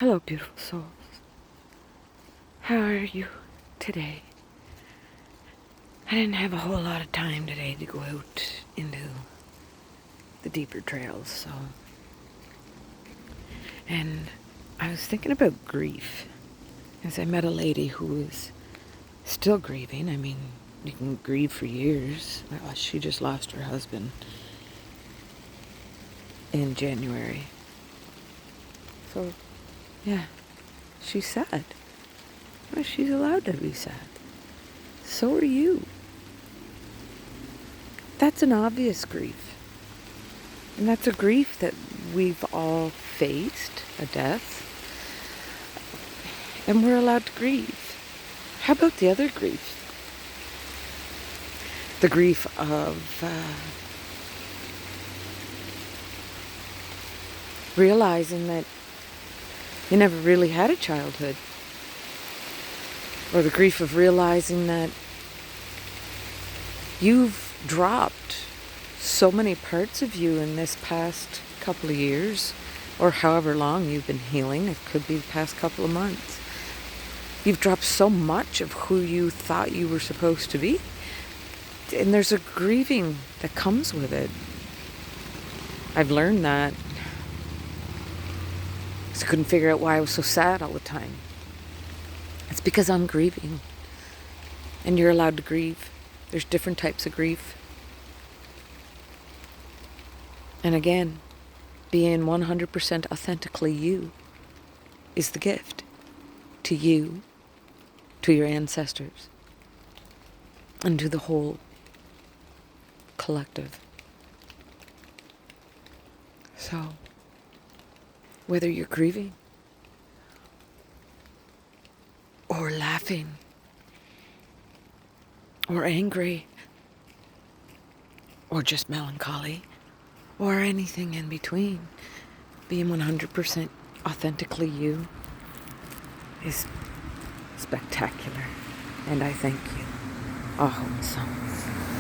Hello, beautiful souls. How are you today? I didn't have a whole lot of time today to go out into the deeper trails, so. And I was thinking about grief as I met a lady who is still grieving. I mean, you can grieve for years. She just lost her husband in January. So, yeah, she's sad. Well, she's allowed to be sad. So are you. That's an obvious grief. And that's a grief that we've all faced, a death. And we're allowed to grieve. How about the other grief? The grief of realizing that you never really had a childhood. Or the grief of realizing that you've dropped so many parts of you in this past couple of years, or however long you've been healing. It could be the past couple of months. You've dropped so much of who you thought you were supposed to be. And there's a grieving that comes with it. I've learned that. I couldn't figure out why I was so sad all the time. It's because I'm grieving. And you're allowed to grieve. There's different types of grief. And again, being 100% authentically you is the gift to you, to your ancestors, and to the whole collective. So, whether you're grieving or laughing or angry or just melancholy or anything in between, being 100% authentically you is spectacular. And I thank you. Ahom.